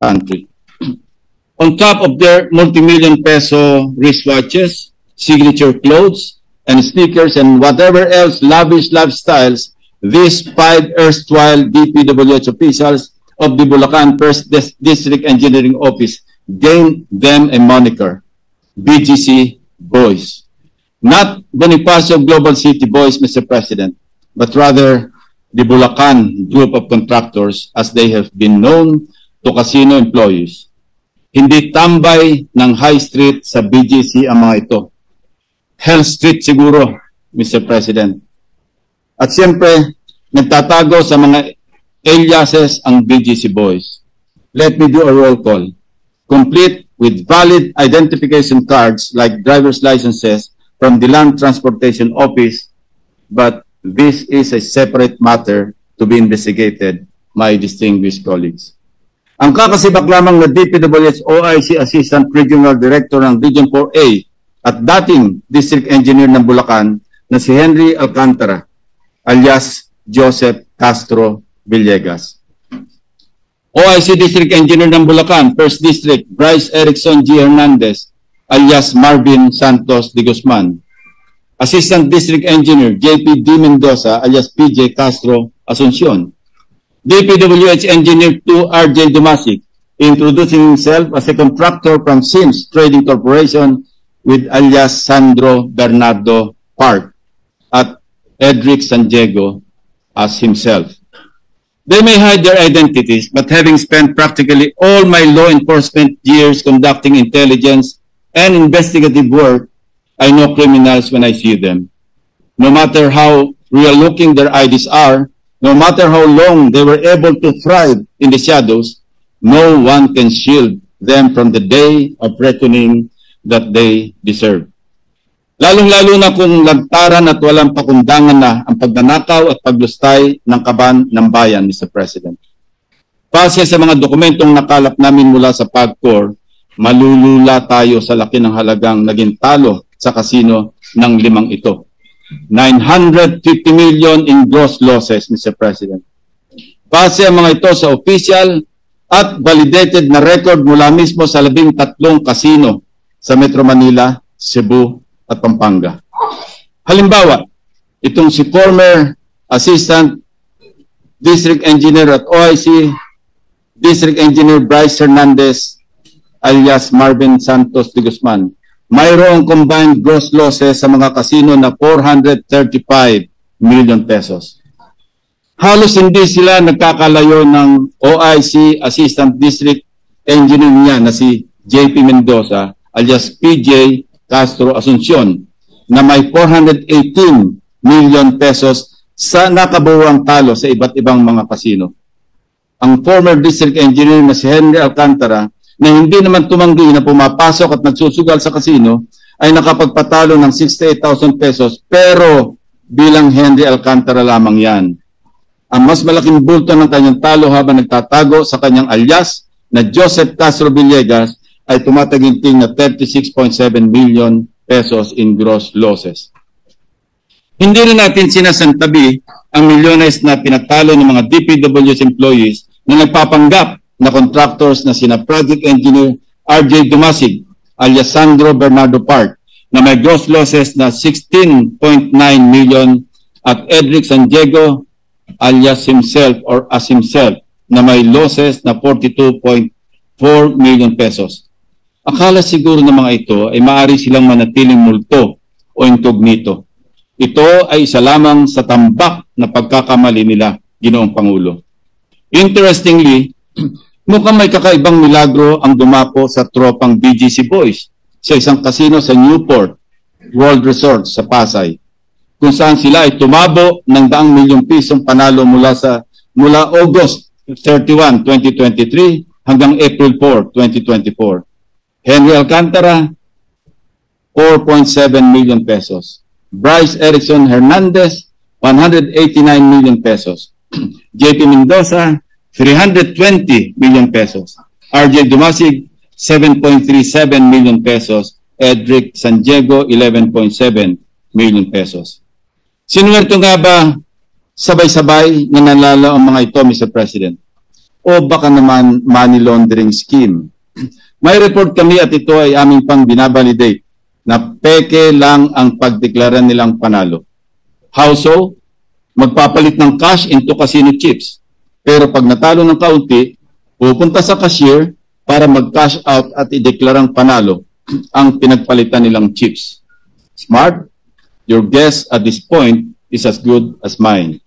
country. On top of their multi-million peso wristwatches, signature clothes, and sneakers, and whatever else lavish lifestyles, these 5 erstwhile DPWH officials of the Bulacan First District Engineering Office gained them a moniker, BGC Boys. Not Bonifacio Global City Boys, Mr. President, but rather the Bulacan group of contractors as they have been known to casino employees. Hindi tambay ng High Street sa BGC ang mga ito. Hell Street siguro, Mr. President. At siyempre, nagtatago sa mga aliases ang BGC Boys. Let me do a roll call, complete with valid identification cards like driver's licenses from the Land Transportation Office, but this is a separate matter to be investigated, my distinguished colleagues. Ang kakasibak lamang na DPWH OIC Assistant Regional Director ng Region 4A at dating District Engineer ng Bulacan na si Henry Alcantara, alias Joseph Castro Villegas. OIC District Engineer ng Bulacan, First District, Bryce Erickson G. Hernandez, alias Marvin Santos de Guzman. Assistant District Engineer, JP D. Mendoza, alias PJ Castro Asuncion. DPWH Engineer 2 RJ Dumasic, introducing himself as a contractor from Sims Trading Corporation with alias Sandro Bernardo Park at Edric San Diego as himself. They may hide their identities, but having spent practically all my law enforcement years conducting intelligence and investigative work, I know criminals when I see them. No matter how real-looking their IDs are, no matter how long they were able to thrive in the shadows, no one can shield them from the day of reckoning that they deserve. Lalong-lalo na kung lantaran at walang pakundangan na ang pagnanakaw at paglustay ng kaban ng bayan, Mr. President. Base sa mga dokumentong nakalap namin mula sa PAGCOR, malulula tayo sa laki ng halagang naging talo sa kasino ng 5 ito. 950 million in gross losses, Mr. President. Base ang mga ito sa official at validated na record mula mismo sa 13 kasino sa Metro Manila, Cebu at Pampanga. Halimbawa, itong si former Assistant District Engineer at OIC District Engineer Bryce Hernandez alias Marvin Santos de Guzman, mayroong combined gross losses sa mga kasino na 435 million pesos. Halos hindi sila nagkakalayo ng OIC Assistant District Engineer niya na si JP Mendoza alias PJ Castro Asuncion na may 418 million pesos sa nakabuwang talo sa iba't ibang mga kasino. Ang former District Engineer na si Henry Alcantara na hindi naman tumanggi na pumapasok at nagsusugal sa kasino, ay nakapagpatalo ng 68,000 pesos pero bilang Henry Alcantara lamang yan. Ang mas malaking bulto ng kanyang talo habang nagtatago sa kanyang alias na Joseph Castro Villegas ay tumataginting na 36.7 million pesos in gross losses. Hindi rin natin sinasantabi ang milyones na pinatalo ng mga DPWH employees na nagpapanggap na contractors na sina Project Engineer RJ Dumasig alias Sandro Bernardo Park na may gross losses na 16.9 million at Edric San Diego alias himself or as himself na may losses na 42.4 million pesos. Akala siguro ng mga ito ay maaari silang manatiling multo o incognito. Ito ay isa lamang sa tambak na pagkakamali nila, Ginoong Pangulo. Interestingly, mukhang may kakaibang milagro ang dumapo sa tropang BGC Boys sa isang kasino sa Newport World Resort sa Pasay, kung saan sila ay tumabo ng 100 milyong pisong panalo mula August 31, 2023 hanggang April 4, 2024. Henry Alcantara, 4.7 million pesos. Bryce Erickson Hernandez, 189 million pesos. JP Mendoza, 320 million pesos. RJ Dumasig, 7.37 million pesos. Edric San Diego, 11.7 million pesos. Sinuwerto nga ba sabay-sabay na nanalo ang mga ito, Mr. President? o baka naman money laundering scheme. May report kami at ito ay aming pang binabalidate na peke lang ang pagdeklara nilang panalo. How so? Magpapalit ng cash into casino chips. Pero pag natalo ng kaunti, pupunta sa cashier para mag-cash out at ideklarang panalo ang pinagpalitan nilang chips. Smart? Your guess at this point is as good as mine.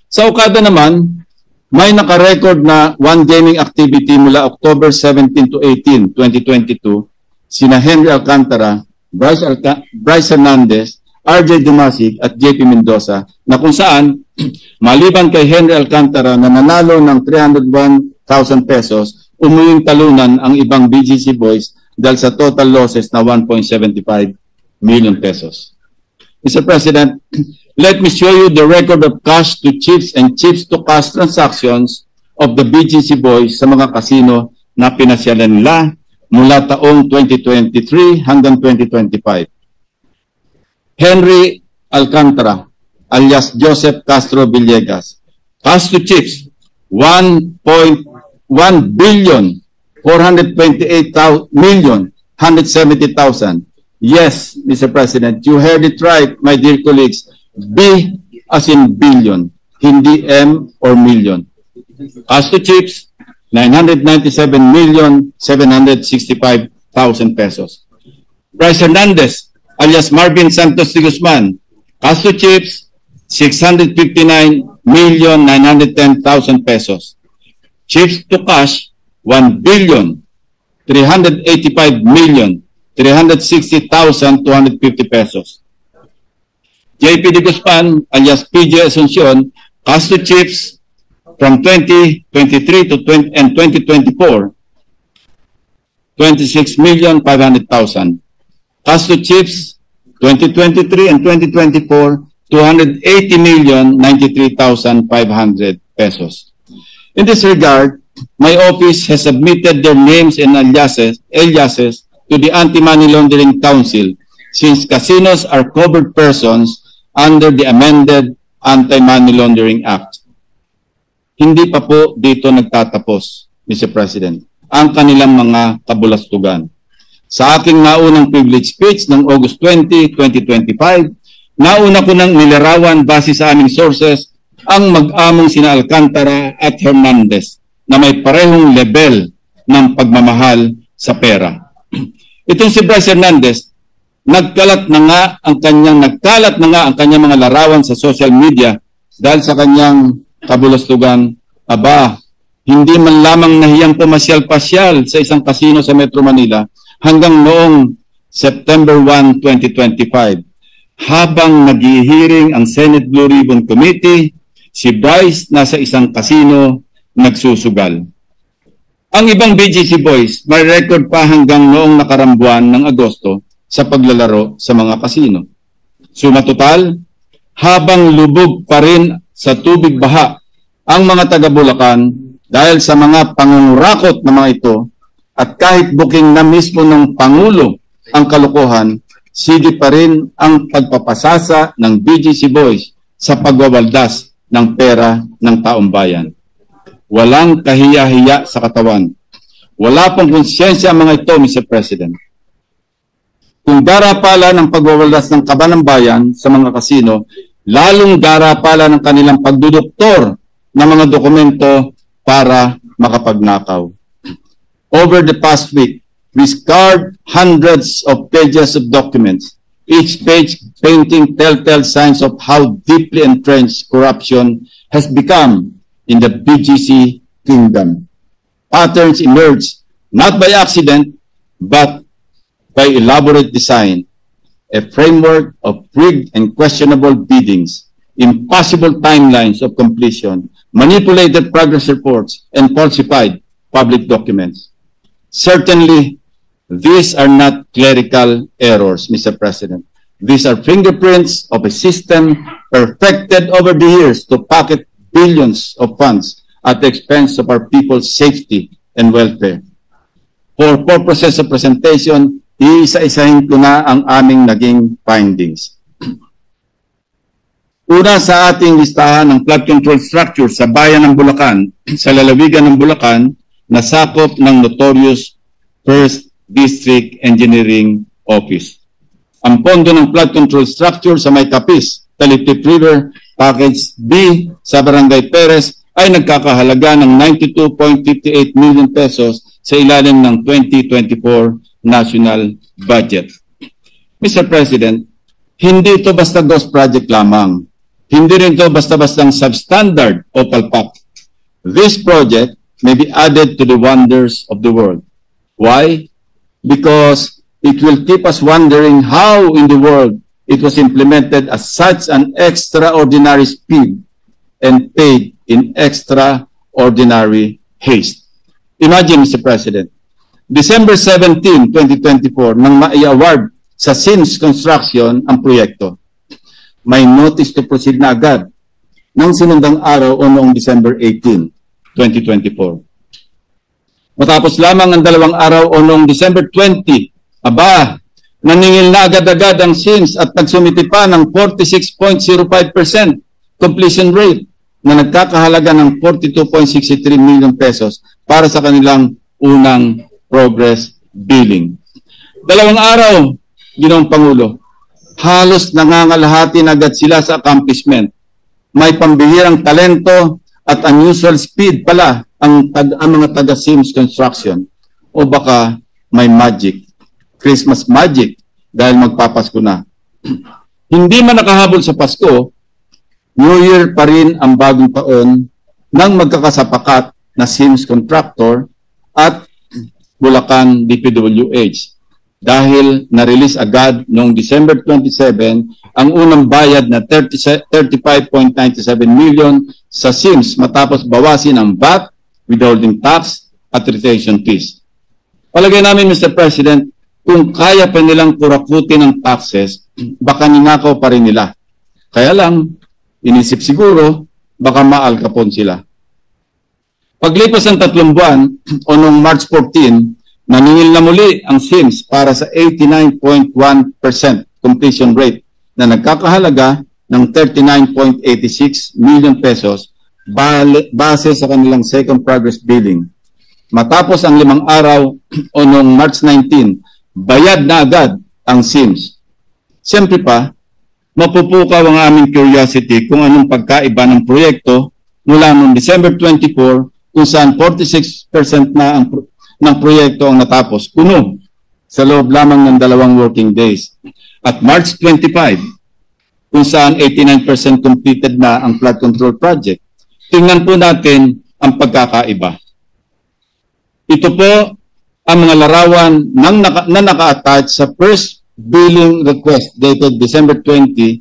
Sa Okada naman, may nakarecord na one gaming activity mula October 17 to 18, 2022, sina Henry Alcantara, Bryce Hernandez, RJ Dumasig at JP Mendoza, na kung saan, maliban kay Henry Alcantara na nanalo ng 301,000 pesos, umuyong talunan ang ibang BGC boys dahil sa total losses na 1.75 million pesos. Mr. President, let me show you the record of cash to chips and chips to cash transactions of the BGC boys sa mga kasino na pinasyalan nila mula taong 2023 hanggang 2025. Henry Alcantara, alias Joseph Castro Villegas, cash to chips, 1.1 billion 428,170,000. Yes, Mr. President, you heard it right, my dear colleagues. B as in billion, hindi M or million. Cash to chips, 997,765,000 pesos. Bryce Hernandez, alias Marvin Santos de Guzman, cash to chips, 659,910,000 pesos. Chips to cash, 1,385,360,250 pesos. JP de Guzman, alias PJ Asuncion, cash to chips from 2023 to 2024, 26,500,000. Cash to chips, 2023 and 2024, 280,093,500 pesos. In this regard, my office has submitted their names and aliases to the Anti-Money Laundering Council since casinos are covered persons under the amended Anti-Money Laundering Act. Hindi pa po dito nagtatapos, Mr. President, ang kanilang mga kabulastugan. Sa aking naunang privilege speech ng August 20, 2025, nauna ko nang nilarawan base sa aming sources ang mag-among sina Alcantara at Hernandez na may parehong level ng pagmamahal sa pera. Itong si Bryce Hernandez, nagkalat na nga ang kanyang mga larawan sa social media dahil sa kanyang kabulastugan. Aba, hindi man lamang nahiyang pumasyal-pasyal sa isang kasino sa Metro Manila hanggang noong September 1, 2025. Habang naghihiring ang Senate Blue Ribbon Committee, si Bryce nasa isang kasino nagsusugal. Ang ibang BGC boys may record pa hanggang noong nakarambuan ng Agosto sa paglalaro sa mga kasino. Suma total, habang lubog pa rin sa tubig baha ang mga taga-Bulacan dahil sa mga pangungurakot na mga ito at kahit booking na mismo ng Pangulo ang kalokohan, sige pa rin ang pagpapasasa ng BGC boys sa pagwawaldas ng pera ng taong bayan. Walang kahiya-hiya sa katawan. Wala pong konsyensya ang mga ito, Mr. President. Kung darapala ng pagwawaldas ng kaban ng bayan sa mga kasino, lalong darapala ng kanilang pagdudoktor ng mga dokumento para makapagnakaw. Over the past week, we scoured hundreds of pages of documents, each page painting telltale signs of how deeply entrenched corruption has become in the BGC kingdom. Patterns emerge not by accident, but by elaborate design, a framework of rigged and questionable biddings, impossible timelines of completion, manipulated progress reports, and falsified public documents. Certainly, these are not clerical errors, Mr. President. These are fingerprints of a system perfected over the years to pocket billions of funds at the expense of our people's safety and welfare. For purposes of presentation, iisa-isahin ko na ang aming naging findings. Una sa ating listahan ng flood control structure sa bayan ng Bulacan, sa lalawigan ng Bulacan, na sakop ng notorious First District Engineering Office. Ang pondo ng flood control structure sa May Capiz, Talitip River, Package B sa Barangay Perez ay nagkakahalaga ng 92.58 million pesos sa ilalim ng 2024 national budget. Mr. President, hindi ito basta ghost project lamang. Hindi rin ito basta-bastang substandard o palpak. This project may be added to the wonders of the world. Why? Because it will keep us wondering how in the world it was implemented at such an extraordinary speed and paid in extraordinary haste. Imagine, Mr. President, December 17, 2024, nang mai-award sa Sims Construction ang proyekto. May notice to proceed na agad ng sinundang araw o noong December 18, 2024. Matapos lamang ang 2 araw o noong December 20, naningil na agad-agad ang Sims at nagsumiti pa ng 46.05% completion rate na nagkakahalaga ng 42.63 million pesos para sa kanilang unang progress billing. 2 araw, Ginoong Pangulo, halos nangangalahati na agad sila sa accomplishment. May pambihirang talento at unusual speed pala ang mga taga-Sims Construction. O baka may magic, Christmas magic, dahil magpapasko na. Hindi man nakahabol sa Pasko, New Year pa rin ang bagong taon ng magkakasapakat na Sims Contractor at Bulacan DPWH. Dahil na-release agad noong December 27 ang unang bayad na 35.97 million sa Sims matapos bawasin ang VAT, withholding tax at retention fees. Palagay namin, Mr. President, kung kaya pa nilang kurakutin ang taxes, baka ninakaw pa rin nila. Kaya lang, inisip siguro, baka maalkapon sila. Paglipas ng 3 buwan, o noong March 14, naningil na muli ang Sims para sa 89.1% completion rate na nagkakahalaga ng 39.86 million pesos base sa kanilang second progress billing. Matapos ang 5 araw o noong March 19, bayad na agad ang Sims. Siyempre pa, mapupukaw ang aming curiosity kung anong pagkaiba ng proyekto mula noong December 24 kung saan 46% na ng proyekto ang natapos, kuno sa loob lamang ng 2 working days. At March 25, kung saan 89% completed na ang flood control project. Tingnan po natin ang pagkakaiba. Ito po ang mga larawan na naka-attach sa first billing request dated December 20,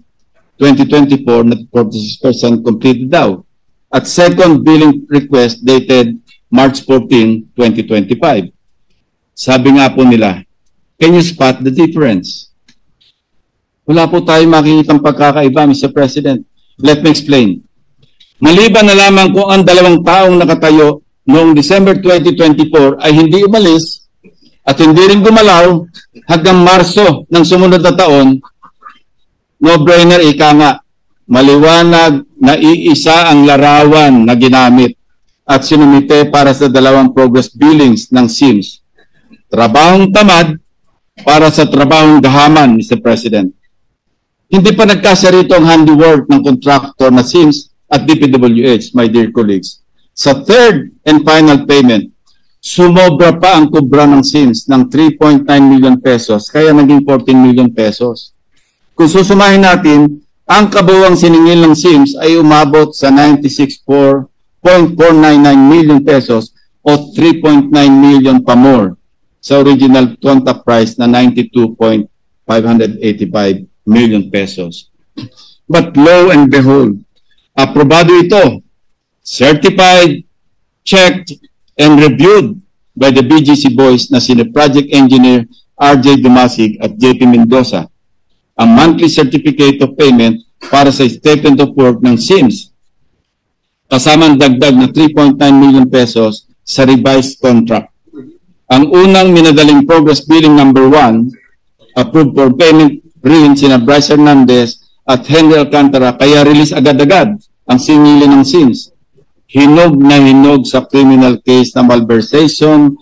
2024 na 46% completed daw. At second billing request dated March 14, 2025. Sabi nga po nila, can you spot the difference? Wala po tayo makikitang pagkakaiba, Mr. President. Let me explain. Maliban na lamang kung ang 2 taong nakatayo noong December 2024 ay hindi umalis at hindi rin gumalaw hanggang Marso ng sumunod na taon, no-brainer ika nga, maliwanag na iisa ang larawan na ginamit at sinumite para sa 2 progress billings ng Sims. Trabahong tamad para sa trabahong gahaman, Mr. President. Hindi pa nagkasya rito ang handiwork ng contractor na Sims at DPWH, my dear colleagues. Sa third and final payment, sumobra pa ang kubra ng Sims ng 3.9 million pesos, kaya naging 14 million pesos. Kung susumahin natin, ang kabuuang siningil ng Sims ay umabot sa 96.499 million pesos o 3.9 million pa more sa original contract price na 92.585 million pesos. But lo and behold, aprobado ito, certified, checked, and reviewed by the BGC boys na sina Project Engineer RJ Dumasig at JP Mendoza, ang monthly certificate of payment para sa statement of work ng Sims, kasamang dagdag na 3.9 million pesos sa revised contract. Ang unang minadaling progress billing number 1, approved for payment rin sina Bryce Hernandez at Henry Alcantara, kaya release agad-agad ang singili ng sins. Hinog na hinog sa criminal case na malversation